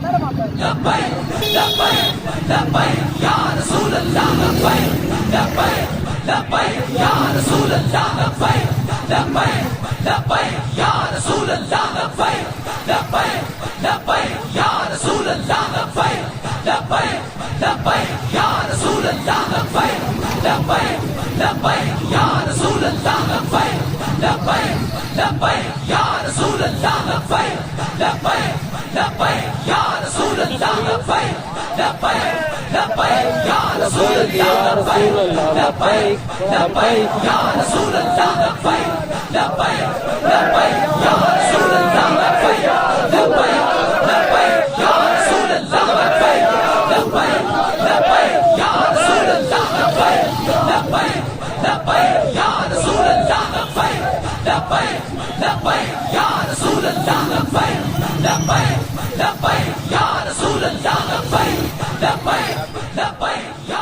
लब्बैक लब्बैक लब्बैक या रसूल अल्लाह लब्बैक लब्बैक लब्बैक या रसूल अल्लाह लब्बैक लब्बैक लब्बैक या रसूल अल्लाह लब्बैक लब्बैक लब्बैक या रसूल अल्लाह लब्बैक लब्बैक लब्बैक या रसूल अल्लाह लब्बैक लब्बैक लब्बैक या रसूल अल्लाह लब्बैक लब्बैक लब्बैक या रसूल अल्लाह लब्बैक लब्बैक लब्बैक या रसूल अल्लाह लब्बैक लब्बैक लब्बैक या रसूल अल्लाह लब्बैक लब्बैक लब्बैक या रसूल अल्लाह लब्बैक लब्बैक लब्बैक या रसूल अल्लाह लब्बैक लब्बैक लब्बैक या रसूल अल्लाह लब्बैक लब्बैक लब्बैक या रसूल अल्लाह लब्बैक लब्बैक लब्बैक या रसूल अल्लाह लब्बैक लब्बैक लब्बैक या रसूल अल्लाह लब्बैक लब्बैक लब्बैक या रसूल अल्लाह लब्बैक लब्बैक लब्बैक या